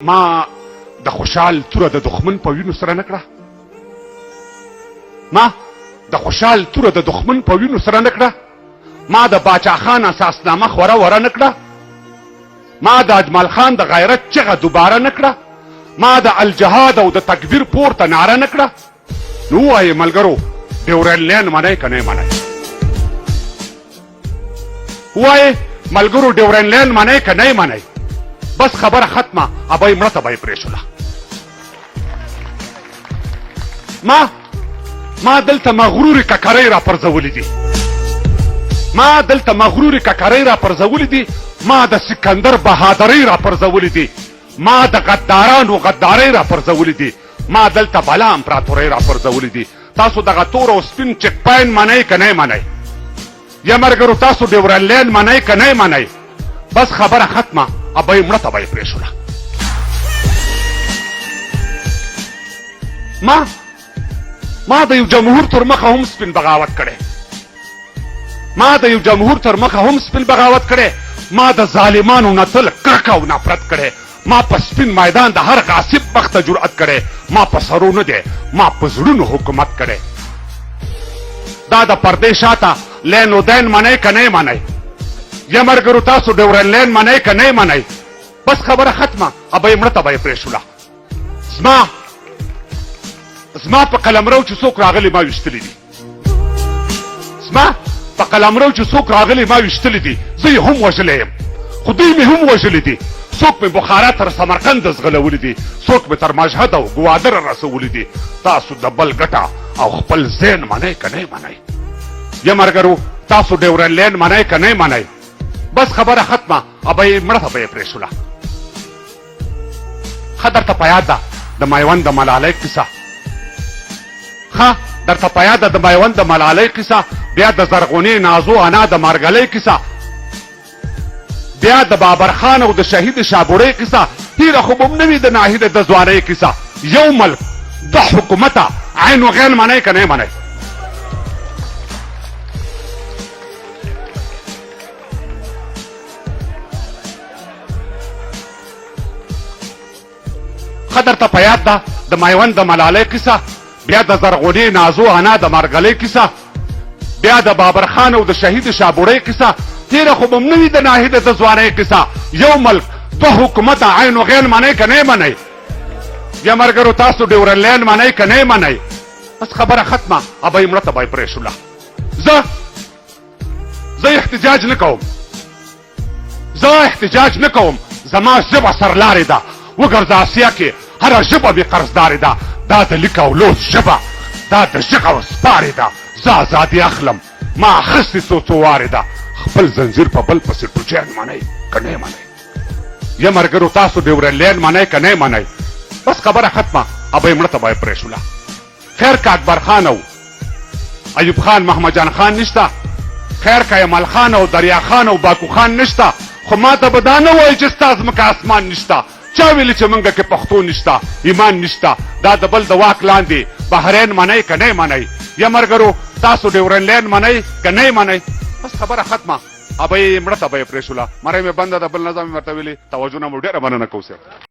ما د خوشحال توره د دښمن په وینو سره نه کړه. ما د خوشحال توره د دښمن په وینو سره نه کړه. ما د باچا خان اساسنامه خوره وره نه کړه. ما د اجمل خان د غیرت چغه دوباره نه کړه. ما د الجهاد او د تکبیر پورته ناره نه کړه. نو وایې ملګرو ډیورنډ لاین منئ که نه منئ؟ وایې ملګرو ډیورنډ لاین منئ که نه منئ؟ بس خبره ختمه، ابۍ مړه ته به یې پرېښوله. ما دلته مغرورې ککرۍ را پرځولې دي. ما دلته مغرورې ککرۍ را پرځولې دي. ما د سکندر بهادرۍ را پرځولې دي. ما د غدارانو غدارۍ را پرځولې دي. ما دلته بلا امپراتورۍ را پرځولې دي. تاسو دغه تور او سپین چک پاین منئ که نه منئ؟ یا ملګرو تاسو ډیورنډ لاین منئ که نه منئ؟ بس خبره ختمه، ابۍ مړه ته به یې پرېښوله. ما د یو جمهور تر مخه هم سپین بغاوت کړی. ما د یو جمهور تر مخه هم سپین بغاوت کړی. ما د ظالمانو نه تل کرکه او نفرت کړی. ما په سپین میدان د هر غاصب مخ ته جرأت کړی. ما په سرو نه دی، ما په زړونو حکومت کړی. دا د پردې شاته لین و دین منئ که نه منئ؟ یا ملګرو تاسو ډیورنډ لاین منئ که نه منئ؟ بس خبره ختمه، ابۍ مړه ته به یې پرېښوله. زما په قلمرو چې څوک راغلي ما ویشتلي دي. زما په قلمرو چې څوک راغلي ما ویشتلي دي. زه یې هم وژلی یم، خو دوی مې هم وژلي دي. څوک مې بخارا تر سمرقند ځغلولي دي، څوک مې تر مشهد او ګوادره رسولي دي. تاسو د بل ګټه او خپل ذهن منئ که نه منئ؟ یا ملګرو تاسو ډیورنډ لاین منئ که نه منئ؟ بس خبره ختمه، ابۍ مړه ته به یې پرېښوله. ښه درته په یاد ده د میوند د ملالۍ کیسه؟ ښه درته په یاد ده د میوند د ملالۍ کیسه؟ بیا د زرغونې نازو انا د مرګلۍ کیسه؟ بیا د بابر خان او د شهید شابوړۍ کیسه؟ هیره خو به هم نه وي د ناهیده د ځوانۍ کیسه. یو ملک د حکومته عین و غین منئ که نه منئ؟ ښه درته په یاد ده د میوند د ملالۍ کیسه؟ بیا د زرغونې نازو انا د مرګلۍ کیسه؟ بیا د بابر خان او د شهید شابوړۍ کیسه؟ تیره خو به هم نه وي د ناهیده د ځوانۍ کیسه. یو ملک دو حکومته عین و غین منئ که نه منئ؟ یا ملګرو تاسو ډیورنډ لاین منئ که نه منئ؟ بس خبره ختمه، ابۍ مړه ته به یې پرېښوله. زه احتجاج نه کوم. زما ژبه سرلارې ده. وګرځه اسیا کې هره ژبه بې قرضدارې ده. دا د لیک او لوست ژبه، دا د غږ او سپارې ده. زه ازادي اخلم، ما اخیستې څو وارې ده. خپل زنځیر په بل پسې ټوچیان منئ که نه منئ؟ یا ملګرو تاسو ډیورنډ لاین منئ که نه منئ؟ بس خبره ختمه، ابۍ مړه ته به یې پرېښوله. خیر که اکبر خان او ایوب خان محمد جان خان نشته، خیر که ایمل خان او دریا خان او باکو خان نشته، خو ما ته به دا نه وایي چې ستا ځمکه اسمان نشته. چا ویلي چې موږ کې پښتو نشته، ایمان نشته؟ دا د بل د واک لاندې بحرین منئ که نه منئ؟ یا ملګرو تاسو ډیورنډ لاین منئ که نه منئ؟ بس خبره ختمه، ابۍ مړه ته به یې پرېښوله. مرۍ مې بنده ده، بل نظم مې ورته ویلي. توجه نه مو ډېره مننه کوو.